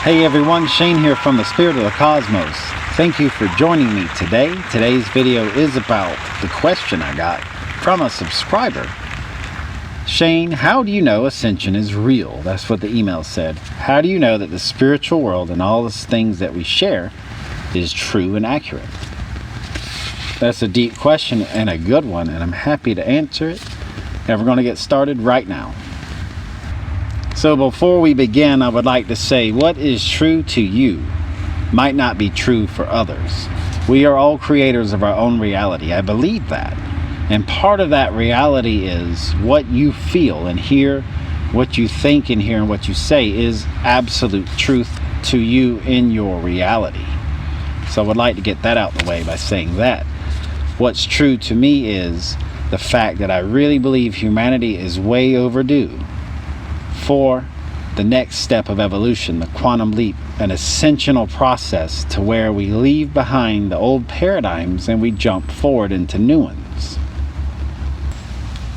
Hey everyone, Shane here from the Spirit of the Cosmos. Thank you for joining me today. Today's video is about the question I got from a subscriber. Shane, how do you know Ascension is real? That's what the email said. How do you know that the spiritual world and all the things that we share is true and accurate? That's a deep question and a good one, and I'm happy to answer it. And we're going to get started right now. So before we begin, I would like to say what is true to you might not be true for others. We are all creators of our own reality. I believe that. And part of that reality is what you feel and hear, what you think and hear and what you say is absolute truth to you in your reality. So I would like to get that out the way by saying that. What's true to me is the fact that I really believe humanity is way overdue for the next step of evolution, the quantum leap, an ascensional process to where we leave behind the old paradigms and we jump forward into new ones.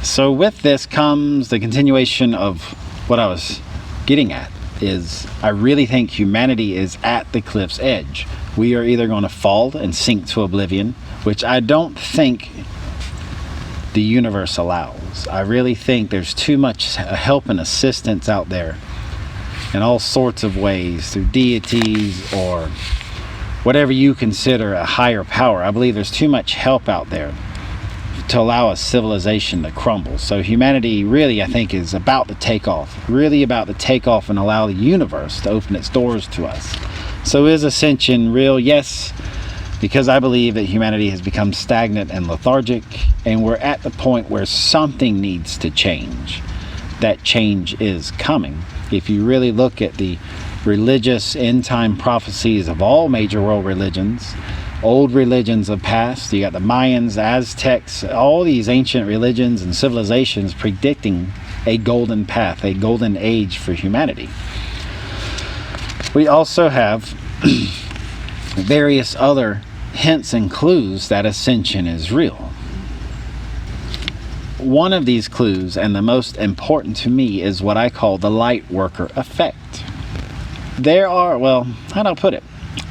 So with this comes the continuation of what I was getting at, is I really think humanity is at the cliff's edge. We are either going to fall and sink to oblivion, which I don't think the universe allows. I really think there's too much help and assistance out there in all sorts of ways, through deities or whatever you consider a higher power. I believe there's too much help out there to allow a civilization to crumble. So humanity really, I think, is about to take off, really about to take off and allow the universe to open its doors to us. So is Ascension real? Yes, because I believe that humanity has become stagnant and lethargic, and we're at the point where something needs to change. That change is coming. If you really look at the religious end-time prophecies of all major world religions, old religions of past, you got the Mayans, Aztecs, all these ancient religions and civilizations predicting a golden path, a golden age for humanity. We also have various other hints and clues that Ascension is real. One of these clues, and the most important to me, is what I call the light worker effect. There are, well, how do I put it?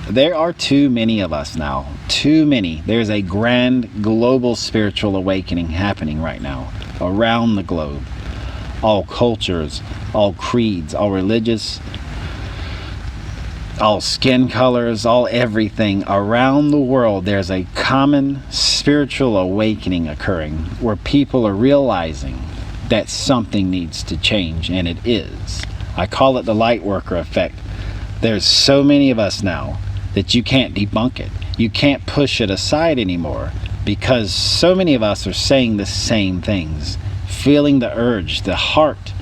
There are too many of us now. Too many. There's a grand global spiritual awakening happening right now around the globe. All cultures, all creeds, all religious, all skin colors, all everything around the world. There's a common spiritual awakening occurring where people are realizing that something needs to change, and it is. I call it the light worker effect. There's so many of us now that you can't debunk it. You can't push it aside anymore, because so many of us are saying the same things, feeling the urge, the heart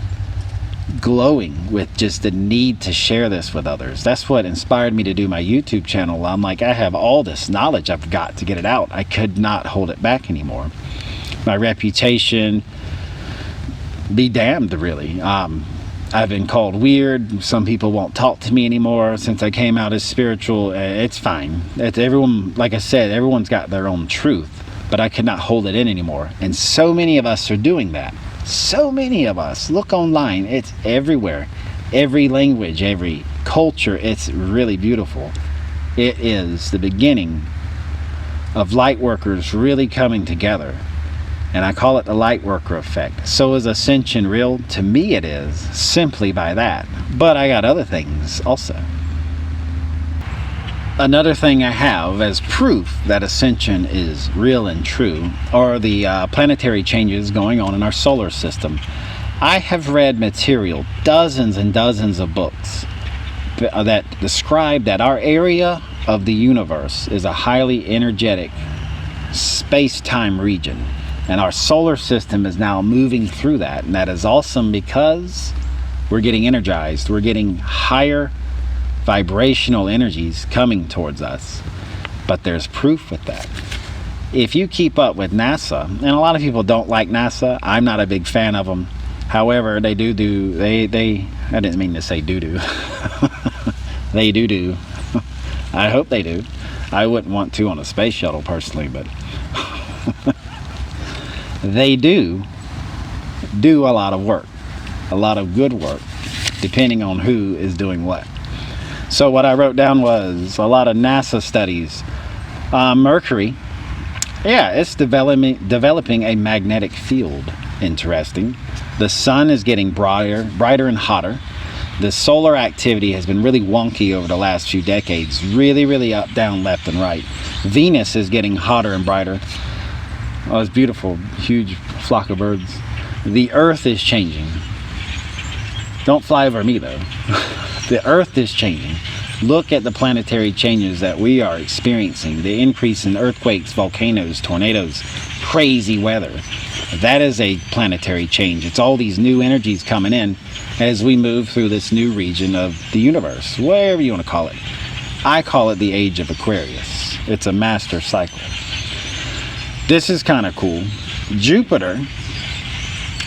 glowing with just the need to share this with others. That's what inspired me to do my YouTube channel. I'm like, I have all this knowledge, I've got to get it out. I could not hold it back anymore. My reputation, be damned, really. I've been called weird. Some people won't talk to me anymore since I came out as spiritual. It's fine. It's everyone, like I said, everyone's got their own truth, but I could not hold it in anymore. And so many of us are doing that. So many of us. Look online. It's everywhere. Every language, every culture. It's really beautiful. It is the beginning of light workers really coming together. And I call it the light worker effect. So is Ascension real? To me it is, simply by that. But I got other things also. Another thing I have as proof that Ascension is real and true are the planetary changes going on in our solar system. I have read material, dozens and dozens of books that describe that our area of the universe is a highly energetic space-time region. And our solar system is now moving through that. And that is awesome because we're getting energized. We're getting higher vibrational energies coming towards us. But there's proof with that. If you keep up with NASA, and a lot of people don't like NASA, I'm not a big fan of them. However, they I didn't mean to say doo-doo. They do. I hope they do. I wouldn't want to on a space shuttle personally, but they do a lot of work, a lot of good work, depending on who is doing what. So what I wrote down was a lot of NASA studies. Mercury, yeah, it's developing a magnetic field. Interesting. The sun is getting brighter and hotter. The solar activity has been really wonky over the last few decades. Really up, down, left, and right. Venus is getting hotter and brighter. Oh, it's beautiful. Huge flock of birds. The Earth is changing. Don't fly over me, though. The Earth is changing. Look at the planetary changes that we are experiencing. The increase in earthquakes, volcanoes, tornadoes, crazy weather. That is a planetary change. It's all these new energies coming in as we move through this new region of the universe, whatever you want to call it. I call it the Age of Aquarius. It's a master cycle. This is kind of cool. Jupiter,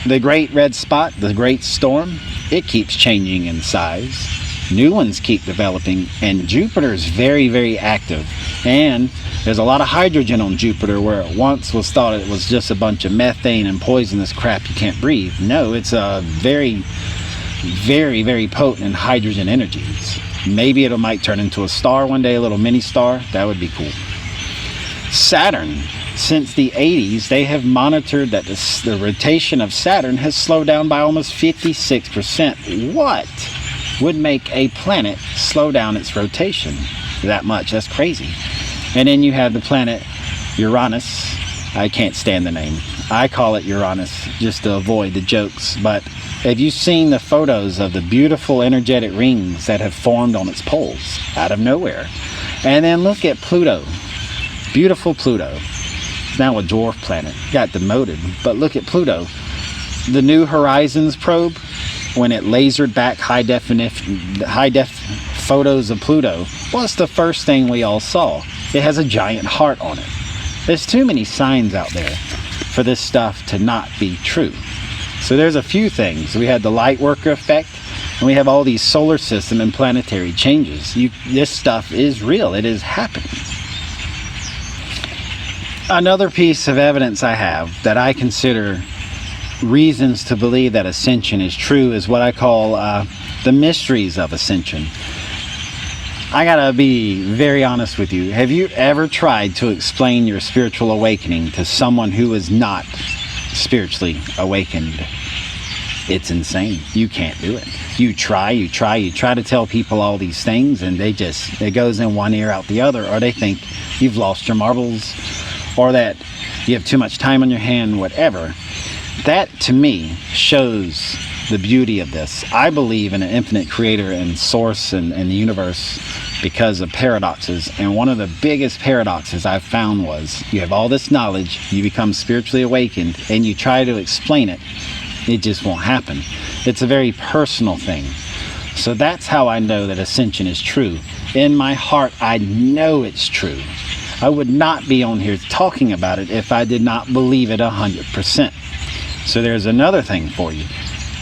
the great red spot, the great storm, it keeps changing in size. New ones keep developing, and Jupiter is very active. And there's a lot of hydrogen on Jupiter, where it once was thought it was just a bunch of methane and poisonous crap you can't breathe. No, it's a very potent in hydrogen energies. Maybe it might turn into a star one day, a little mini star. That would be cool. Saturn, since the 80s, they have monitored that the rotation of Saturn has slowed down by almost 56%. What would make a planet slow down its rotation that much? That's crazy. And then you have the planet Uranus. I can't stand the name. I call it Uranus just to avoid the jokes. But have you seen the photos of the beautiful energetic rings that have formed on its poles out of nowhere? And then look at Pluto. Beautiful Pluto. Now a dwarf planet. Got demoted. But look at Pluto. The New Horizons probe, when it lasered back high def photos of Pluto, what's the first thing we all saw? It has a giant heart on it. There's too many signs out there for this stuff to not be true. So there's a few things. We had the light worker effect, and we have all these solar system and planetary changes. This stuff is real. It is happening. Another piece of evidence I have that I consider reasons to believe that Ascension is true is what I call the Mysteries of Ascension. I gotta be very honest with you. Have you ever tried to explain your spiritual awakening to someone who is not spiritually awakened? It's insane. You can't do it. You try to tell people all these things, and it goes in one ear out the other, or they think you've lost your marbles, or that you have too much time on your hand, whatever. That, to me, shows the beauty of this. I believe in an infinite creator and source and the universe because of paradoxes. And one of the biggest paradoxes I've found was you have all this knowledge, you become spiritually awakened, and you try to explain it. It just won't happen. It's a very personal thing. So that's how I know that Ascension is true. In my heart, I know it's true. I would not be on here talking about it if I did not believe it 100%. So there's another thing for you.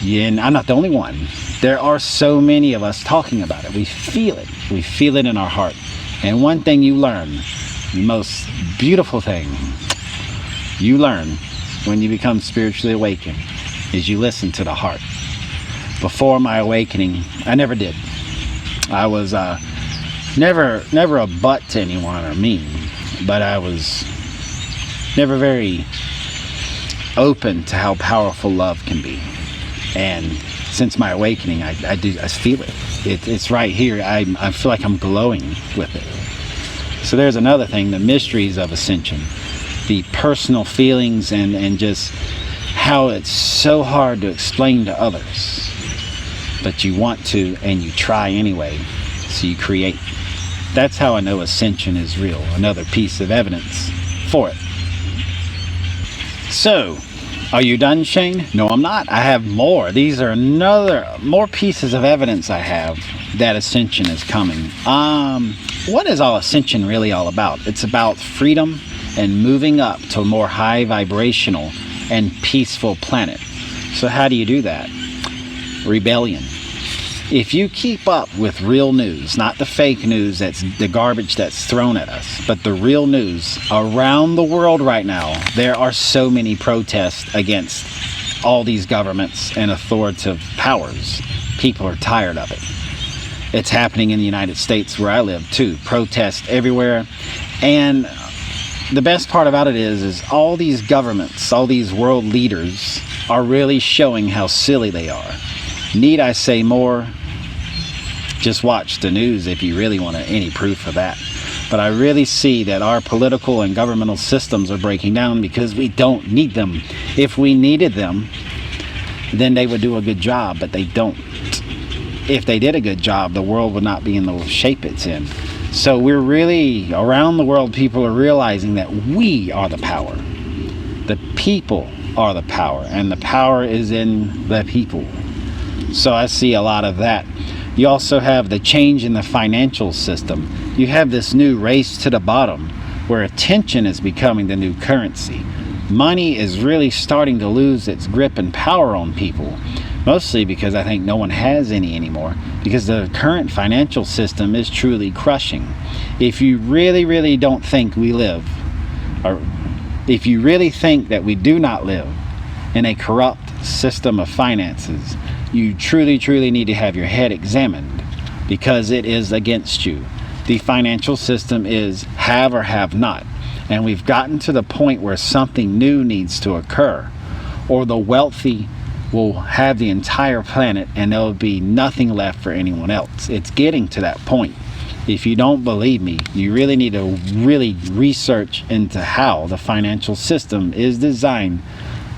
And I'm not the only one. There are so many of us talking about it. We feel it. We feel it in our heart. And one thing you learn, the most beautiful thing you learn when you become spiritually awakened, is you listen to the heart. Before my awakening, I never did. I was never a butt to anyone or mean, but I was never very open to how powerful love can be. And since my awakening, I feel it. It's right here. I feel like I'm glowing with it. So there's another thing, the mysteries of Ascension, the personal feelings and just how it's so hard to explain to others, but you want to and you try anyway, so you create. That's how I know Ascension is real. Another piece of evidence for it. So, are you done, Shane? No, I'm not. I have more. These are more pieces of evidence I have that Ascension is coming. What is all Ascension really all about? It's about freedom and moving up to a more high vibrational and peaceful planet. So how do you do that? Rebellion. If you keep up with real news, not the fake news, that's the garbage that's thrown at us, but the real news around the world right now, there are so many protests against all these governments and authoritative powers. People are tired of it. It's happening in the United States where I live too. Protests everywhere. And the best part about it is all these governments, all these world leaders are really showing how silly they are. Need I say more? Just watch the news if you really want any proof of that. But I really see that our political and governmental systems are breaking down because we don't need them. If we needed them, then they would do a good job, but they don't. If they did a good job, the world would not be in the shape it's in. So we're really, around the world, people are realizing that we are the power. The people are the power, and the power is in the people. So I see a lot of that. You also have the change in the financial system. You have this new race to the bottom where attention is becoming the new currency. Money is really starting to lose its grip and power on people, mostly because I think no one has any anymore, because the current financial system is truly crushing. If you really don't think we live, or if you really think that we do not live in a corrupt system of finances, you truly need to have your head examined, because it is against you. The financial system is have or have not, and we've gotten to the point where something new needs to occur, or the wealthy will have the entire planet and there'll be nothing left for anyone else. It's getting to that point. If you don't believe me, you really need to research into how the financial system is designed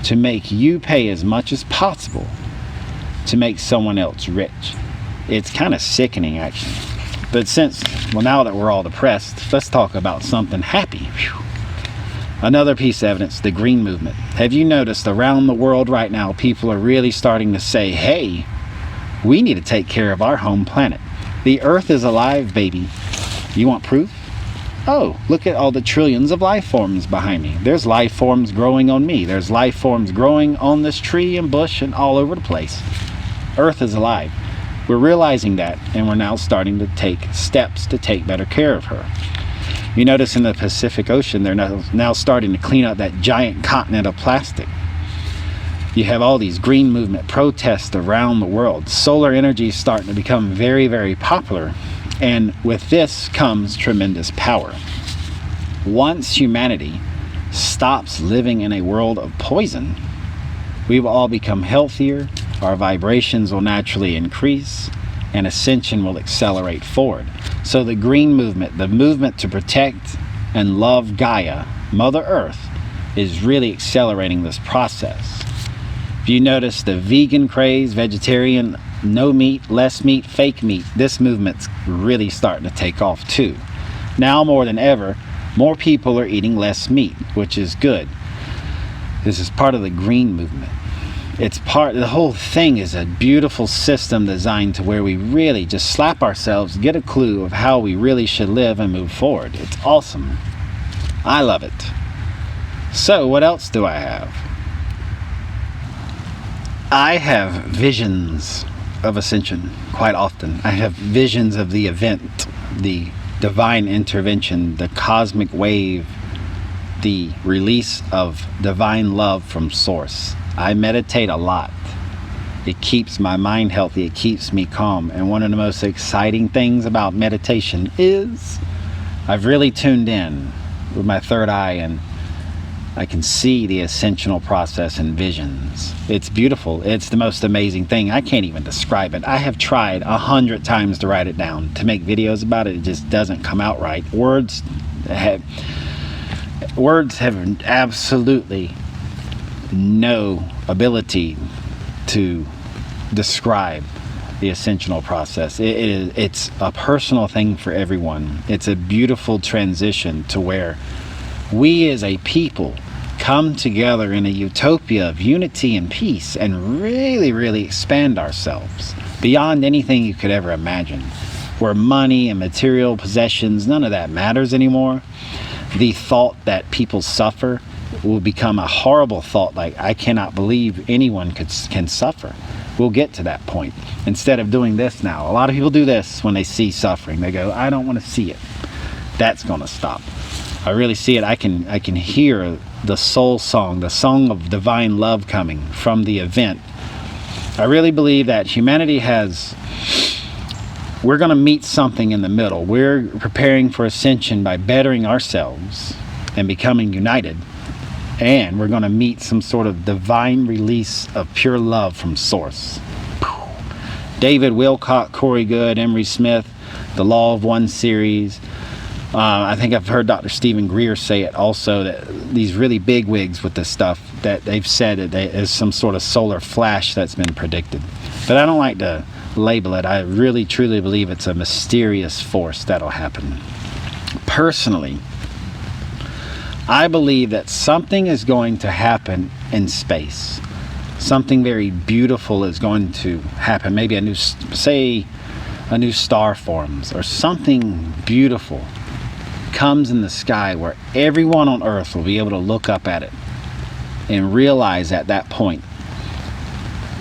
to make you pay as much as possible to make someone else rich. It's kind of sickening, actually. But now that we're all depressed, let's talk about something happy. Whew. Another piece of evidence, the green movement. Have you noticed around the world right now, people are really starting to say, hey, we need to take care of our home planet. The earth is alive, baby. You want proof? Oh, look at all the trillions of life forms behind me. There's life forms growing on me. There's life forms growing on this tree and bush and all over the place. Earth is alive. We're realizing that, and we're now starting to take steps to take better care of her. You notice in the Pacific Ocean, they're now starting to clean up that giant continent of plastic. You have all these green movement protests around the world. Solar energy is starting to become very popular, and with this comes tremendous power. Once humanity stops living in a world of poison, we will all become healthier, our vibrations will naturally increase, and ascension will accelerate forward. So the green movement, the movement to protect and love Gaia, Mother Earth, is really accelerating this process. If you notice the vegan craze, vegetarian, no meat, less meat, fake meat, this movement's really starting to take off too. Now more than ever, more people are eating less meat, which is good. This is part of the green movement. The whole thing is a beautiful system designed to where we really just slap ourselves, get a clue of how we really should live and move forward. It's awesome. I love it. So what else do I have? I have visions of ascension quite often. I have visions of the event, the divine intervention, the cosmic wave, the release of divine love from source. I meditate a lot. It keeps my mind healthy. It keeps me calm. And one of the most exciting things about meditation is I've really tuned in with my third eye, and I can see the ascensional process in visions. It's beautiful. It's the most amazing thing. I can't even describe it. I have tried 100 times to write it down, to make videos about it. It just doesn't come out right. Words have absolutely no ability to describe the ascensional process. It's a personal thing for everyone. It's a beautiful transition to where we as a people come together in a utopia of unity and peace and really expand ourselves beyond anything you could ever imagine, where money and material possessions, none of that matters anymore. The thought that people suffer will become a horrible thought, like I cannot believe anyone can suffer. We'll get to that point. Instead of doing this now, a lot of people do this when they see suffering. They go, I don't want to see it. That's going to stop. I really see it. I can hear the soul song, the song of divine love coming from the event. I really believe that humanity has we're going to meet something in the middle. We're preparing for ascension by bettering ourselves and becoming united. And we're going to meet some sort of divine release of pure love from source. David Wilcock, Corey Good, Emery Smith, the Law of One series. I think I've heard Dr. Stephen Greer say it also, that these really big wigs with this stuff, that they've said it is some sort of solar flash that's been predicted. But I don't like to label it. I really truly believe it's a mysterious force that'll happen. Personally, I believe that something is going to happen in space. Something very beautiful is going to happen. Maybe a new star forms, or something beautiful comes in the sky where everyone on Earth will be able to look up at it and realize at that point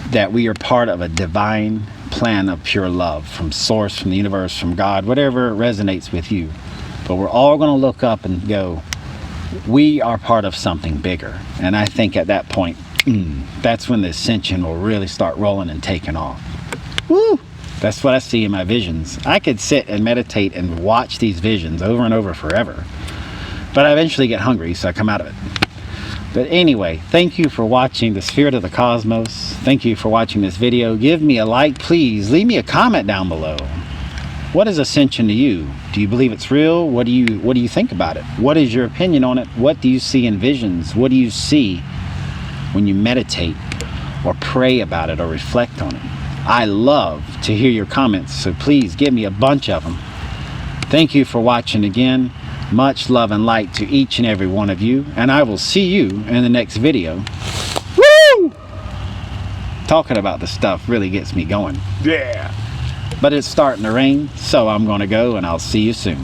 that we are part of a divine plan of pure love from source, from the universe, from God, whatever resonates with you. But we're all going to look up and go, we are part of something bigger. And I think at that point, that's when the ascension will really start rolling and taking off. Woo! That's what I see in my visions. I could sit and meditate and watch these visions over and over forever. But I eventually get hungry, so I come out of it. But anyway, thank you for watching The Spirit of the Cosmos. Thank you for watching this video. Give me a like, please. Leave me a comment down below. What is ascension to you? Do you believe it's real? What do you think about it? What is your opinion on it? What do you see in visions? What do you see when you meditate or pray about it or reflect on it? I love to hear your comments, so please give me a bunch of them. Thank you for watching again. Much love and light to each and every one of you, and I will see you in the next video. Woo! Talking about this stuff really gets me going. Yeah! But it's starting to rain, so I'm going to go, and I'll see you soon.